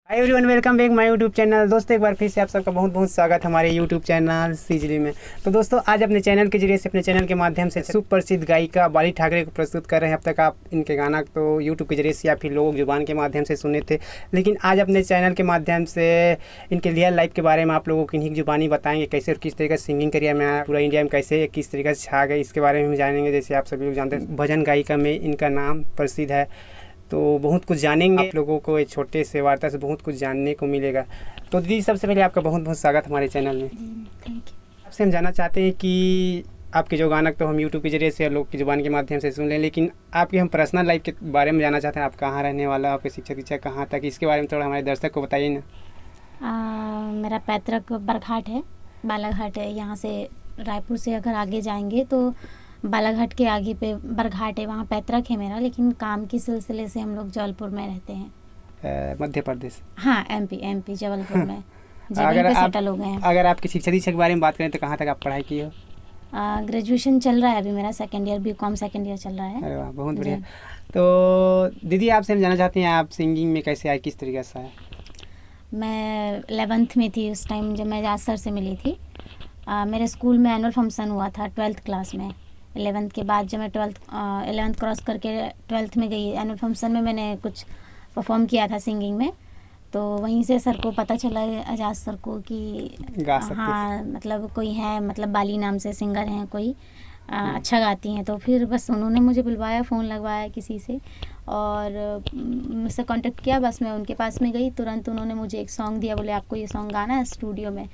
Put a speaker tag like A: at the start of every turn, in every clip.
A: Hi everyone, welcome back my YouTube channel. दोस्तों एक बार फिर से आप सबका बहुत बहुत स्वागत हमारे यूट्यूब चैनल सीजली में। तो दोस्तों आज अपने चैनल के जरिए से अपने चैनल के माध्यम से सुप्रसिद्ध गायिका बाली ठाकरे को प्रस्तुत कर रहे हैं। अब तक आप इनके गाना तो यूट्यूब के जरिए से या फिर लोगों की जुबान के माध्यम से सुने थे, लेकिन आज अपने चैनल के माध्यम से इनके रियल लाइफ के बारे में आप लोगों की इन्हीं की जुबानी बताएंगे, कैसे और किस तरीके से सिंगिंग करियर में पूरा इंडिया में कैसे किस तरीके से छा गए, इसके बारे में जानेंगे। जैसे आप सभी लोग जानते हैं भजन गायिका में इनका नाम प्रसिद्ध है, तो बहुत कुछ जानेंगे आप लोगों को। एक छोटे से वार्ता से बहुत कुछ जानने को मिलेगा। तो दीदी सबसे पहले आपका बहुत बहुत स्वागत हमारे चैनल में।
B: Thank you.
A: आपसे हम जानना चाहते हैं कि आपके जो गाना तो हम यूट्यूब के जरिए से लोग की जुबान के माध्यम से सुन लें, लेकिन आपकी हम पर्सनल लाइफ के बारे में जानना चाहते हैं। आप कहाँ रहने वाला, आपके शिक्षा कहाँ तक, इसके बारे में थोड़ा हमारे दर्शक को बताइए ना।
B: मेरा पैतृक बरघाट है, बालाघाट है। यहाँ से रायपुर से अगर आगे जाएंगे तो बालाघाट के आगे पे बरघाट है, वहाँ पैतृक है मेरा। लेकिन काम के सिलसिले से हम लोग जबलपुर में रहते हैं।
A: मध्य प्रदेश?
B: हाँ, एमपी जबलपुर में
A: अगर
B: पे
A: आप
B: सेटल हो गए हैं।
A: अगर आपकी शिक्षा दीक्षा के बारे में बात करें तो कहाँ तक आप पढ़ाई की हो?
B: ग्रेजुएशन चल रहा है अभी मेरा, second year, BCom second year चल रहा है।
A: अरे वाह, बहुत बढ़िया। तो दीदी आपसे हम जानना चाहते हैं आप सिंगिंग में कैसे आए, किस तरीके से आए?
B: मैं 11th में थी उस टाइम जब मैं राज सर से मिली थी। मेरे स्कूल में एनुअल फंक्शन हुआ था 12th क्लास में। 11th के बाद जब मैं 11th क्रॉस करके 12th में गई, एनुअल फंक्शन में मैंने कुछ परफॉर्म किया था सिंगिंग में। तो वहीं से सर को पता चला, एजाज सर को, कि हाँ मतलब कोई है, मतलब बाली नाम से सिंगर हैं कोई, अच्छा गाती हैं। तो फिर बस उन्होंने मुझे बुलवाया, फ़ोन लगवाया किसी से और मुझसे कांटेक्ट किया। बस मैं उनके पास में गई, तुरंत उन्होंने मुझे एक सॉन्ग दिया, बोले आपको ये सॉन्ग गाना है स्टूडियो में।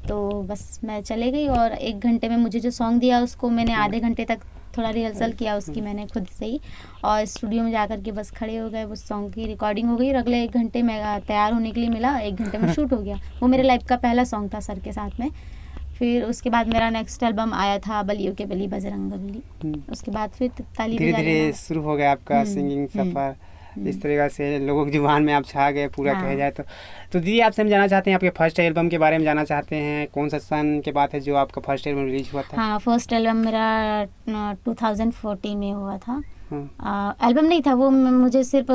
B: तो बस मैं चले गई और 1 घंटे में मुझे जो सॉन्ग दिया उसको मैंने आधे घंटे तक थोड़ा रिहर्सल किया उसकी मैंने खुद से ही, और स्टूडियो में जाकर के बस खड़े हो गए। उस सॉन्ग की रिकॉर्डिंग हो गई और अगले 1 घंटे में तैयार होने के लिए मिला, 1 घंटे में शूट हो गया। वो मेरे लाइफ का पहला सॉन्ग था सर के साथ में। फिर उसके बाद मेरा नेक्स्ट एल्बम आया था बलियों के बली बजरंग बली। उसके बाद फिर ताली
A: धीरे धीरे शुरू हो गया आपका सिंगिंग सफ़र। इस तरीक़े से लोगों की जुबान में आप छा गए पूरा कहा जाए तो दीदी आपसे हम जानना चाहते हैं आपके फर्स्ट एल्बम के बारे में जानना चाहते हैं। कौन सा सन के बाद है जो आपका फर्स्ट एल्बम रिलीज हुआ था?
B: हाँ, फर्स्ट एल्बम मेरा 2014 में हुआ था। एल्बम नहीं था वो, मुझे सिर्फ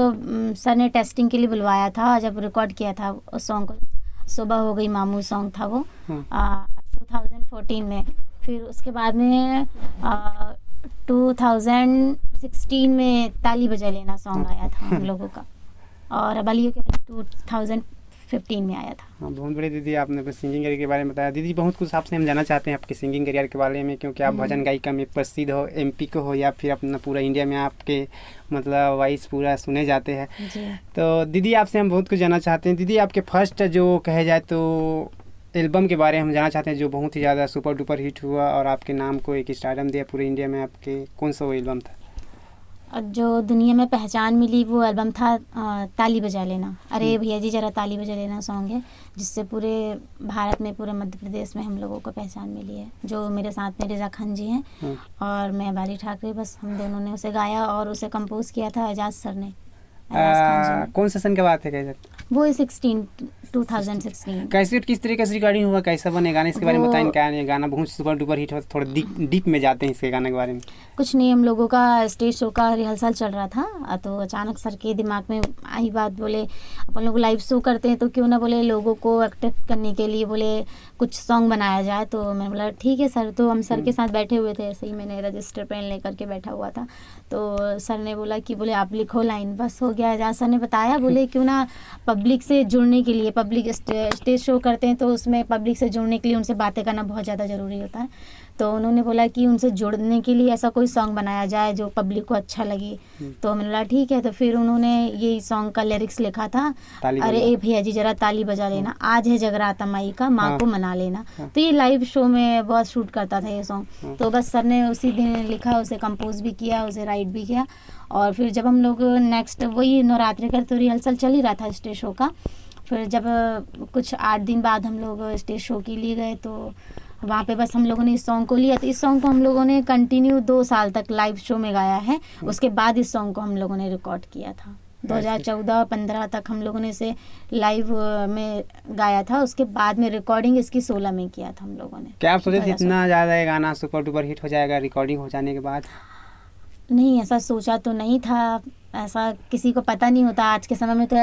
B: सर ने टेस्टिंग के लिए बुलवाया था जब रिकॉर्ड किया था उस सॉन्ग को। सुबह हो गई मामू सॉन्ग था वो 2014 में। फिर उसके बाद में 2016 में ताली बजा लेना सॉन्ग आया था हम लोगों का, और बलियों के 2015 में आया था।
A: हाँ, बहुत बड़ी दीदी आपने सिंगिंग करियर के बारे में बताया। दीदी बहुत कुछ आपसे हम जानना चाहते हैं आपके सिंगिंग करियर के बारे में, क्योंकि आप भजन गायिका में प्रसिद्ध हो, एमपी को हो या फिर अपना पूरा इंडिया में आपके मतलब वॉइस पूरा सुने जाते हैं। तो दीदी आपसे हम बहुत कुछ जानना चाहते हैं। दीदी आपके फर्स्ट जो कहे जाए तो एल्बम के बारे में हम जानना चाहते हैं जो बहुत ही ज़्यादा सुपर डुपर हिट हुआ और आपके नाम को एक स्टारडम दिया पूरे इंडिया में, आपके कौन सा वो एल्बम था?
B: जो दुनिया में पहचान मिली वो एल्बम था ताली बजा लेना। अरे भैया जी जरा ताली बजा लेना सॉन्ग है, जिससे पूरे भारत में, पूरे मध्य प्रदेश में हम लोगों को पहचान मिली है। जो मेरे साथ में रिजा खान जी हैं और मैं बाली ठाकरे, बस हम दोनों ने उसे गाया और उसे कंपोज किया था एजाज सर ने।
A: कौन सा सन की बात है कैसे?
B: वो 2016।
A: कैसे किस तरीके से रिकॉर्डिंग हुआ, कैसा बने गाना, इसके बारे में बताएं। क्या है गाना बहुत सुपर डुपर हिट हो, थोड़ा डीप में जाते हैं इसके गाने के बारे में।
B: कुछ नहीं, हम लोगों का स्टेज शो का रिहर्सल चल रहा था तो अचानक सर के दिमाग में आई बात, बोले अपन लोग लाइव शो करते हैं तो क्यों ना बोले लोगों को अट्रैक्ट करने के लिए बोले कुछ सॉन्ग बनाया जाए। तो मैंने बोला ठीक है सर। तो हम सर के साथ बैठे हुए थे, ऐसे ही मैंने रजिस्टर पेन लेकर के बैठा हुआ था। तो सर ने बोला कि बोले आप लिखो लाइन, बस हो गया। एजाज सर ने बताया, बोले क्यों ना पब्लिक से जुड़ने के लिए, पब्लिक स्टेज शो करते हैं तो उसमें पब्लिक से जुड़ने के लिए उनसे बातें करना बहुत ज़्यादा ज़रूरी होता है। तो उन्होंने बोला कि उनसे जुड़ने के लिए ऐसा कोई सॉन्ग बनाया जाए जो पब्लिक को अच्छा लगे। तो मैंने बोला ठीक है। तो फिर उन्होंने ये सॉन्ग का लिरिक्स लिखा था, अरे ए भैया जी जरा ताली बजा लेना, आज है जगराता माई का, माँ को मना लेना। तो ये लाइव शो में बहुत शूट करता था ये सॉन्ग। तो बस सर ने उसी दिन लिखा, उसे कंपोज भी किया, उसे राइट भी किया। और फिर जब हम लोग नेक्स्ट वही नवरात्रि का तो रिहर्सल चल ही रहा था स्टेज शो का। फिर जब कुछ 8 दिन बाद हम लोग स्टेज शो के लिए गए तो वहाँ पे बस हम लोगों ने इस सॉन्ग को लिया। तो इस सॉन्ग को हम लोगों ने कंटिन्यू 2 साल तक लाइव शो में गाया है। उसके बाद इस सॉन्ग को हम लोगों ने रिकॉर्ड किया था 2014-15 तक हम लोगों ने इसे लाइव में गाया था। उसके बाद में रिकॉर्डिंग इसकी 16 में किया था हम लोगों ने।
A: क्या आप सोचे इतना ज़्यादा गाना सुपर डुपर हिट हो जाएगा रिकॉर्डिंग हो जाने के बाद?
B: नहीं, ऐसा सोचा तो नहीं था, ऐसा किसी को पता नहीं होता आज के समय में, तो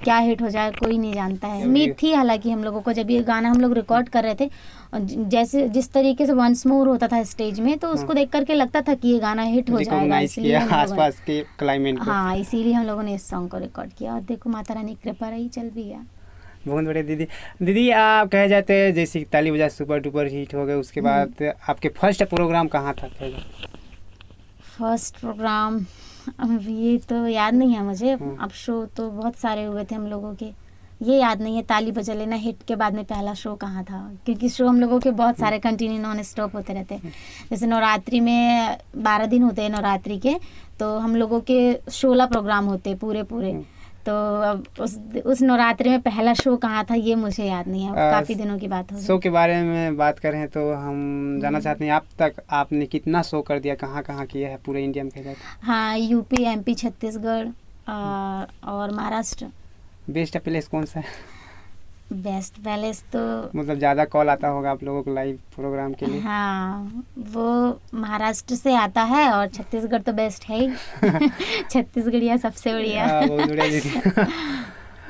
B: क्या हिट हो जाए कोई नहीं जानता है। उम्मीद थी हालांकि हम लोगों को, जब ये गाना हम लोग रिकॉर्ड कर रहे थे और जैसे जिस तरीके से वंस मोर होता था स्टेज में, तो उसको देख करके लगता था कि ये गाना हिट हो जाएगा, इसलिए
A: आसपास के क्लाइमेट को।
B: हाँ, इसीलिए हम लोगों ने इस सॉन्ग को रिकॉर्ड किया और देखो माता रानी की कृपा रही, चल भी गया।
A: बहुत बढ़िया दीदी आप कहे जाते हैं जैसे ताली बजा सुपर डुपर हिट हो गए, उसके बाद आपके फर्स्ट प्रोग्राम कहाँ था?
B: फर्स्ट प्रोग्राम अब ये तो याद नहीं है मुझे, अब शो तो बहुत सारे हुए थे हम लोगों के, ये याद नहीं है। ताली बजा लेना हिट के बाद में पहला शो कहाँ था, क्योंकि शो हम लोगों के बहुत सारे कंटिन्यू नॉन स्टॉप होते रहते हैं। जैसे नवरात्रि में 12 दिन होते हैं नवरात्रि के, तो हम लोगों के 16 प्रोग्राम होते हैं पूरे। तो अब उस नवरात्रि में पहला शो कहाँ था ये मुझे याद नहीं है, काफ़ी दिनों की बात हो गई।
A: शो के बारे में बात करें तो हम जानना चाहते हैं, अब तक आपने कितना शो कर दिया, कहाँ कहाँ किया है पूरे इंडिया में?
B: हाँ, यूपी, एमपी, छत्तीसगढ़ और महाराष्ट्र।
A: बेस्ट प्लेस कौन सा है?
B: बेस्ट पैलेस तो
A: मतलब ज़्यादा कॉल आता होगा आप लोगों को लाइव प्रोग्राम के लिए?
B: हाँ, वो महाराष्ट्र से आता है और छत्तीसगढ़ तो बेस्ट है ही। छत्तीसगढ़िया सबसे बढ़िया।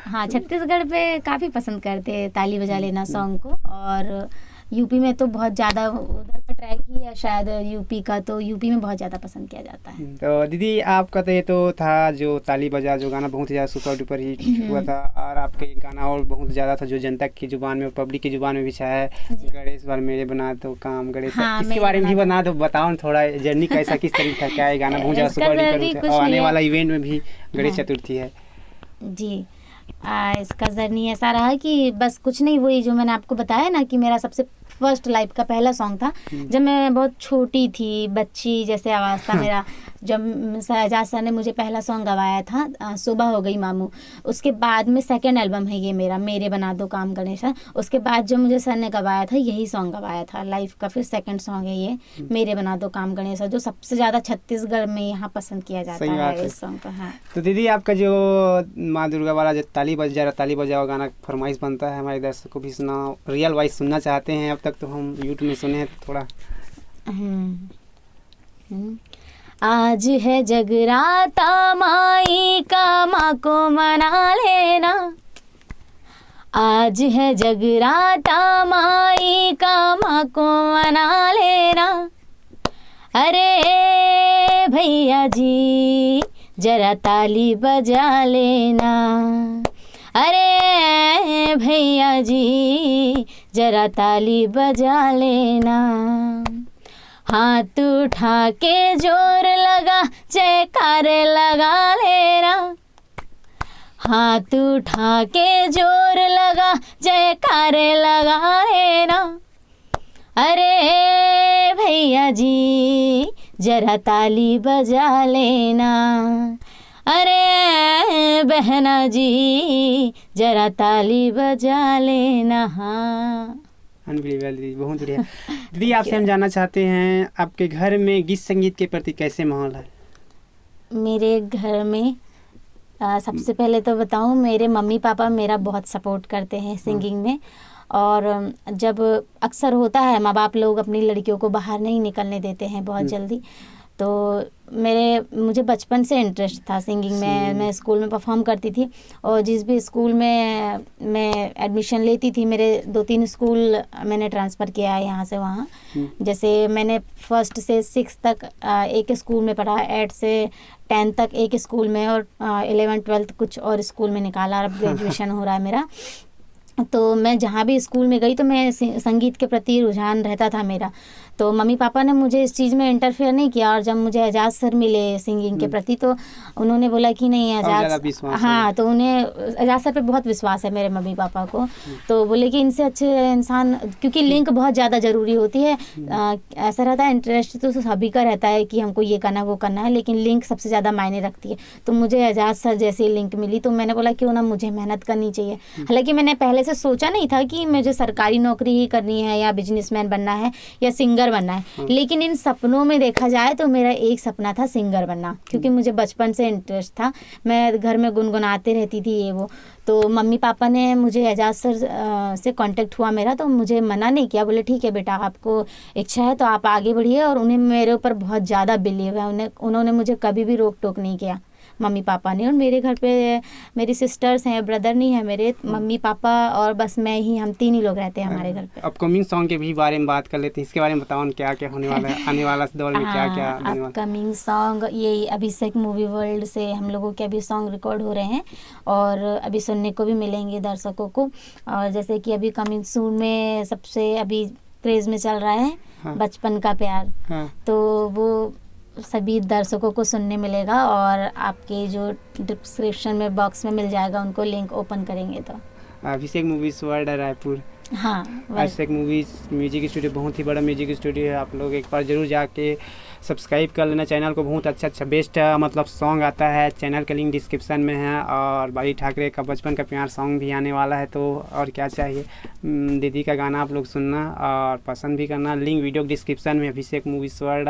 B: हाँ, छत्तीसगढ़ पे काफ़ी पसंद करते हैं ताली बजा लेना सॉन्ग को, और यूपी में तो बहुत ज़्यादा, उधर का ट्रैक ही है शायद यूपी का, तो यूपी में बहुत ज़्यादा पसंद किया जाता है।
A: तो दीदी आपका तो ये तो था जो ताली बजा, जो गाना बहुत ही ज़्यादा सुपर डुपर हिट हुआ था, और आपका गाना और बहुत ज़्यादा था जो जनता की जुबान में और पब्लिक की जुबान में भी छाया है, गणेश बार मेरे बना दो काम गणेश। हाँ, इसके बारे में भी बना दो, बताओ थोड़ा जर्नी कैसा किस तरीके का, क्या है गाना बहुत ज़्यादा सुपर डुपर, और आने वाला इवेंट में भी गणेश चतुर्थी है
B: जी। इसका जर्नी ऐसा रहा कि बस कुछ नहीं, वही जो मैंने आपको बताया ना कि मेरा सबसे फर्स्ट लाइफ का पहला सॉन्ग था जब मैं बहुत छोटी थी, बच्ची जैसे आवाज़ था मेरा। जब एजाज सर ने मुझे पहला सॉन्ग गवाया था, सुबह हो गई मामू, उसके बाद में सेकंड एल्बम है ये मेरा, मेरे बना दो काम गणेशा। उसके बाद जो मुझे सर ने गवाया था यही सॉन्ग गवाया था लाइफ का, फिर सेकंड सॉन्ग है ये मेरे बना दो काम गणेशा, जो सबसे ज़्यादा छत्तीसगढ़ में यहाँ पसंद किया जाता है इस सॉन्ग को। हाँ,
A: तो दीदी आपका जो माँ दुर्गा वाला जो ताली बजाओ गाना फरमाइश बनता है, हमारे दर्शक को भी सुना, रियल वॉइस सुनना चाहते हैं। अब तक तो हम यूट्यूब में सुने हैं, थोड़ा
B: आज है जगराता माई का, माँ को मना लेना। आज है जगराता माई का, माँ को मना लेना। अरे भैया जी जरा ताली बजा लेना। अरे भैया जी जरा ताली बजा लेना। हाथ उठा के जोर लगा जयकारे लगा लेना। हाथ उठा के जोर लगा जयकारे लगा लेना। अरे भैया जी जरा ताली बजा लेना। अरे बहना जी जरा ताली बजा लेना। हाँ,
A: अनबिलीवेबल दीदी, बहुत बढ़िया। दीदी आपसे हम जानना चाहते हैं आपके घर में गीत संगीत के प्रति कैसे माहौल है?
B: मेरे घर में सबसे पहले तो बताऊं, मेरे मम्मी पापा मेरा बहुत सपोर्ट करते हैं सिंगिंग में, और जब अक्सर होता है माँ बाप लोग अपनी लड़कियों को बाहर नहीं निकलने देते हैं बहुत जल्दी, तो मुझे बचपन से इंटरेस्ट था सिंगिंग में। मैं स्कूल में परफॉर्म करती थी, और जिस भी स्कूल में मैं एडमिशन लेती थी, मेरे 2-3 स्कूल मैंने ट्रांसफ़र किया है यहाँ से वहाँ। जैसे मैंने 1st से 6th तक एक स्कूल में पढ़ा, 8 से 10 तक एक स्कूल में, और 11th-12th कुछ और स्कूल में निकाला, अब ग्रेजुएशन हो रहा है मेरा। तो मैं जहाँ भी स्कूल में गई तो मैं संगीत के प्रति रुझान रहता था मेरा। तो मम्मी पापा ने मुझे इस चीज़ में इंटरफेयर नहीं किया, और जब मुझे एजाज सर मिले सिंगिंग के प्रति तो उन्होंने बोला कि नहीं एजाज, हाँ, तो उन्हें एजाज सर पे बहुत विश्वास है मेरे मम्मी पापा को। तो बोले कि इनसे अच्छे इंसान, क्योंकि लिंक बहुत ज़्यादा ज़रूरी होती है। ऐसा रहता है, इंटरेस्ट तो सभी का रहता है कि हमको ये करना वो करना है, लेकिन लिंक सबसे ज़्यादा मायने रखती है। तो मुझे एजाज सर जैसी लिंक मिली, तो मैंने बोला क्यों ना मुझे मेहनत करनी चाहिए। हालांकि मैंने पहले से सोचा नहीं था कि मुझे सरकारी नौकरी ही करनी है या बिजनेसमैन बनना है या सिंगर सिंगर बनना है। लेकिन इन सपनों में देखा जाए तो मेरा एक सपना था सिंगर बनना, क्योंकि मुझे बचपन से इंटरेस्ट था, मैं घर में गुनगुनाते रहती थी ये वो। तो मम्मी पापा ने मुझे एजाज सर से कांटेक्ट हुआ मेरा, तो मुझे मना नहीं किया, बोले ठीक है बेटा आपको इच्छा है तो आप आगे बढ़िए। और उन्हें मेरे ऊपर बहुत ज़्यादा बिलीव है, उन्होंने मुझे कभी भी रोक टोक नहीं किया मम्मी पापा ने। और मेरे घर पे मेरी सिस्टर्स हैं, ब्रदर नहीं है मेरे, मम्मी पापा और बस मैं ही, हम 3 ही लोग रहते हैं हमारे घर पे।
A: अपकमिंग सॉन्ग के भी बारे में बात कर लेते हैं, इसके बारे में बताओ क्या क्या होने वाला है, आने वाला दौर में क्या क्या आने वाला।
B: अपकमिंग सॉन्ग ये अभिषेक मूवी वर्ल्ड से हम लोगों के अभी सॉन्ग रिकॉर्ड हो रहे हैं और अभी सुनने को भी मिलेंगे दर्शकों को। और जैसे कि अभी कमिंग सून में सबसे अभी क्रेज में चल रहा है बचपन का प्यार, तो वो सभी दर्शकों को सुनने मिलेगा और आपके जो डिस्क्रिप्शन में बॉक्स में मिल जाएगा, उनको लिंक ओपन करेंगे तो।
A: अभिषेक मूवीज वर्ल्ड रायपुर,
B: हाँ
A: अभिषेक मूवीज म्यूजिक स्टूडियो बहुत ही बड़ा म्यूजिक स्टूडियो है, आप लोग एक बार जरूर जाके सब्सक्राइब कर लेना चैनल को। बहुत अच्छा बेस्ट मतलब सॉन्ग आता है, चैनल का लिंक डिस्क्रिप्शन में है। और बाली ठाकरे का बचपन का प्यार सॉन्ग भी आने वाला है, तो और क्या चाहिए। दीदी का गाना आप लोग सुनना और पसंद भी करना। लिंक वीडियो डिस्क्रिप्शन में अभिषेक मूवीज वर्ल्ड,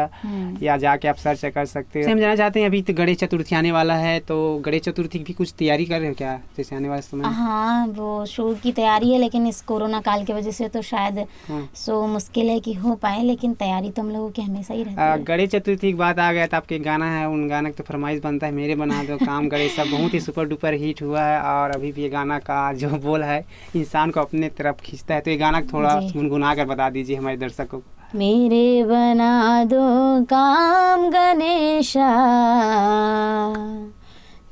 A: या जाके आप सर्च कर सकते हो। हम जानना चाहते हैं, अभी तो गणेश चतुर्थी आने वाला है, तो गणेश चतुर्थी की भी कुछ तैयारी कर रहे हो क्या, जैसे आने वाले समय?
B: हाँ वो शो की तैयारी है, लेकिन इस कोरोना काल की वजह से तो शायद शो मुश्किल है कि हो पाए, लेकिन तैयारी तो हम लोगों की हमेशा ही रहती है।
A: गणेश चतुर्थी की बात आ गया तो आपके गाना है, उन गाना की तो फरमाइश बनता है, मेरे बना दो काम गणेश सब बहुत ही सुपर डुपर हिट हुआ है। और अभी भी ये गाना का जो बोल है इंसान को अपने तरफ खींचता है, तो ये गाना थोड़ा गुनगुना कर बता दीजिए हमारे दर्शकों को।
B: मेरे बना दो काम गणेशा,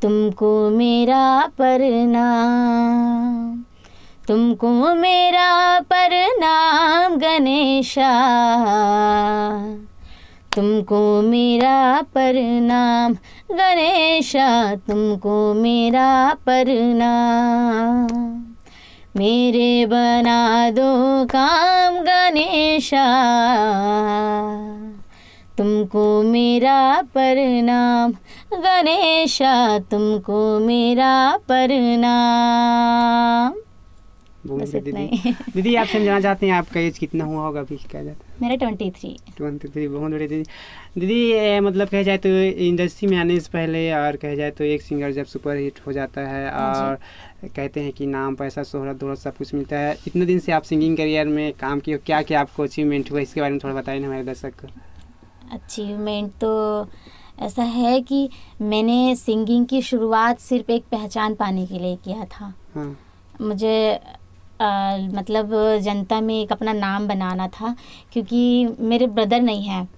B: तुमको मेरा प्रणाम, तुमको मेरा प्रणाम गणेशा, तुमको मेरा प्रणाम गणेशा, तुमको मेरा प्रणाम। मेरे बना दो काम गणेशा, तुमको मेरा प्रणाम गणेशा, तुमको मेरा प्रणाम। बस इतना ही।
A: दीदी आपसे हम जानना चाहते हैं आपका एज कितना हुआ होगा अभी, कहा जाता है?
B: मेरा 23।
A: बहुत बड़े दीदी। दीदी मतलब कहा जाए तो इंडस्ट्री में आने से पहले और कहा जाए तो एक सिंगर जब सुपर हिट हो जाता है और कहते हैं कि नाम पैसा शोहरत दौलत सब कुछ मिलता है, इतने दिन से आप सिंगिंग करियर में काम किए, क्या क्या आपको अचीवमेंट हुआ, इसके बारे में थोड़ा बताइए हमारे दर्शक को।
B: अचीवमेंट तो ऐसा है कि मैंने सिंगिंग की शुरुआत सिर्फ एक पहचान पाने के लिए किया था। मुझे मतलब जनता में एक अपना नाम बनाना था, क्योंकि मेरे ब्रदर नहीं है,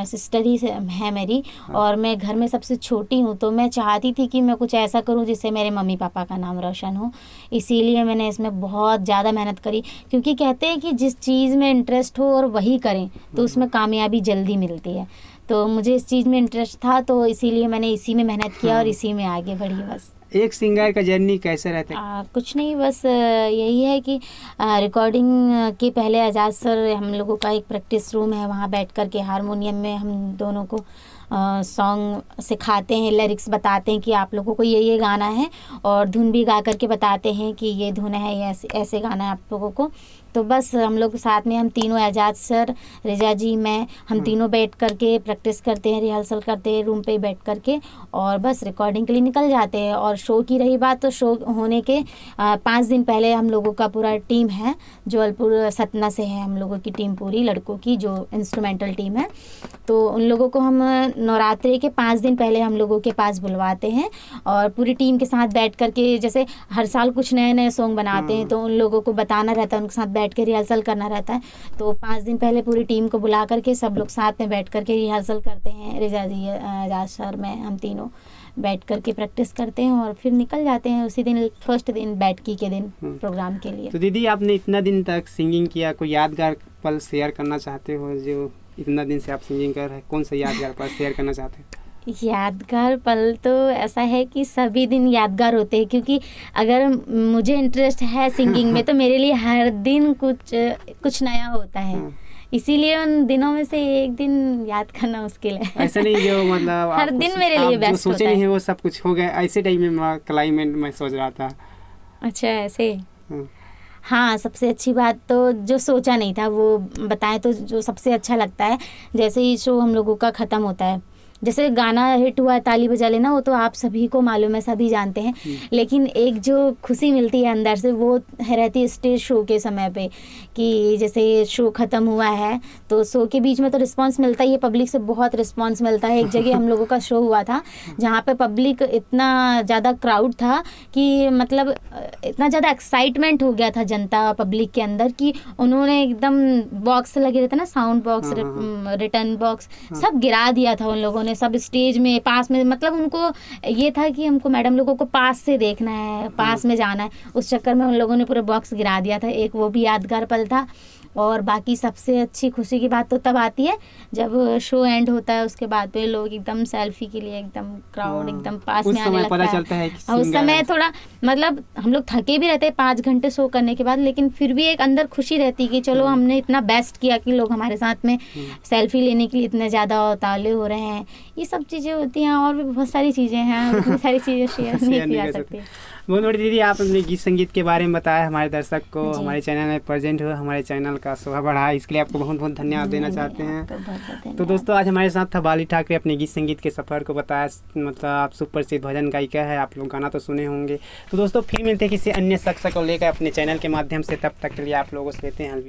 B: सिस्टर ही है मेरी, और मैं घर में सबसे छोटी हूँ, तो मैं चाहती थी कि मैं कुछ ऐसा करूँ जिससे मेरे मम्मी पापा का नाम रोशन हो। इसीलिए मैंने इसमें बहुत ज़्यादा मेहनत करी, क्योंकि कहते हैं कि जिस चीज़ में इंटरेस्ट हो और वही करें तो उसमें कामयाबी जल्दी मिलती है। तो मुझे इस चीज़ में इंटरेस्ट था, तो इसीलिए मैंने इसी में मेहनत किया और इसी में आगे बढ़ी। बस
A: एक सिंगर का जर्नी कैसे रहता है?
B: कुछ नहीं, बस यही है कि रिकॉर्डिंग के पहले आजाद सर, हम लोगों का एक प्रैक्टिस रूम है, वहाँ बैठ कर के हारमोनियम में हम दोनों को सॉन्ग सिखाते हैं, लिरिक्स बताते हैं कि आप लोगों को ये गाना है, और धुन भी गा करके बताते हैं कि ये धुन है, ये ऐसे गाना है आप लोगों को। तो बस हम लोग साथ में, हम तीनों, आजाद सर, रिजा जी, मैं, हम तीनों बैठ करके प्रैक्टिस करते हैं, रिहर्सल करते हैं रूम पे बैठ करके, और बस रिकॉर्डिंग के लिए निकल जाते हैं। और शो की रही बात, तो शो होने के 5 दिन पहले हम लोगों का पूरा टीम है, जबलपुर सतना से है हम लोगों की टीम पूरी, लड़कों की जो इंस्ट्रूमेंटल टीम है, तो उन लोगों को हम नवरात्रि के 5 दिन पहले हम लोगों के पास बुलवाते हैं, और पूरी टीम के साथ बैठ करके, जैसे हर साल कुछ नए नए सॉन्ग बनाते हैं, तो उन लोगों को बताना रहता है, उनके साथ बैठ के रिहर्सल करना रहता है। तो 5 दिन पहले पूरी टीम को बुला करके सब लोग साथ में बैठ करके रिहर्सल करते हैं, रिजा जी, आजाद सर, मैं, हम तीनों बैठ करके प्रैक्टिस करते हैं, और फिर निकल जाते हैं उसी दिन, फर्स्ट दिन बैठकी के दिन प्रोग्राम के लिए।
A: तो दीदी आपने इतना दिन तक सिंगिंग किया, कोई यादगार पल शेयर करना चाहते हो, जो इतना दिन से आप सिंगिंग कर रहे हैं, कौन सा यादगार पल शेयर करना चाहते हैं?
B: यादगार पल तो ऐसा है कि सभी दिन यादगार होते हैं, क्योंकि अगर मुझे इंटरेस्ट है सिंगिंग में तो मेरे लिए हर दिन कुछ नया होता है, इसीलिए उन दिनों में से एक दिन याद करना मुश्किल है।
A: ऐसा नहीं जो मतलब
B: हर दिन मेरे लिए बेस्ट
A: सोचे नहीं है वो सब कुछ हो गया, ऐसे टाइम में क्लाइमेट में सोच रहा था।
B: अच्छा ऐसे? हाँ, सबसे अच्छी बात तो जो सोचा नहीं था वो बताएं तो जो सबसे अच्छा लगता है, जैसे ही शो हम लोगों का ख़त्म होता है, जैसे गाना हिट हुआ है ताली बजा लेना, वो तो आप सभी को मालूम है, सभी जानते हैं, लेकिन एक जो खुशी मिलती है अंदर से वो रहती है स्टेज शो के समय पे, कि जैसे शो ख़त्म हुआ है तो शो के बीच में तो रिस्पांस मिलता ही है, पब्लिक से बहुत रिस्पांस मिलता है। एक जगह हम लोगों का शो हुआ था जहाँ पे पब्लिक इतना ज़्यादा क्राउड था कि मतलब इतना ज़्यादा एक्साइटमेंट हो गया था जनता पब्लिक के अंदर कि उन्होंने एकदम बॉक्स लगे रहते ना, साउंड बॉक्स, रिटर्न बॉक्स, सब गिरा दिया था उन लोगों ने, सब स्टेज में पास में, मतलब उनको ये था कि हमको मैडम लोगों को पास से देखना है, पास में जाना है, उस चक्कर में उन लोगों ने पूरा बॉक्स गिरा दिया था। एक वो भी यादगार पल था। और बाकी सबसे अच्छी खुशी की बात तो तब आती है जब शो एंड होता है, उसके बाद पे लोग एकदम सेल्फी के लिए एकदम क्राउड एकदम पास में आने लगता है।
A: चलता है कि
B: और उस समय थोड़ा मतलब हम लोग थके भी रहते हैं 5 घंटे शो करने के बाद, लेकिन फिर भी एक अंदर खुशी रहती है कि चलो हमने इतना बेस्ट किया कि लोग हमारे साथ में सेल्फी लेने के लिए इतने ज़्यादा उतावले हो रहे हैं। ये सब चीज़ें होती हैं और भी बहुत सारी चीज़ें हैं, बहुत सारी चीज़ें शेयर नहीं की जा सकती।
A: बहुत बड़ी दीदी, आप अपने गीत संगीत के बारे में बताया हमारे दर्शक को, हमारे चैनल में प्रेजेंट हुआ, हमारे चैनल का शोभा बढ़ा, इसके लिए आपको बहुत बहुत धन्यवाद देना चाहते हैं। तो दोस्तों आज हमारे साथ था बाली ठाकरे, अपने गीत संगीत के सफ़र को बताया, मतलब आप सुप्रसिद्ध भजन गायिका है, आप लोग गाना तो सुने होंगे। तो दोस्तों फिर मिलते हैं किसी अन्य शख्स को लेकर अपने चैनल के माध्यम से, तब तक के लिए आप लोगों से लेते हैं।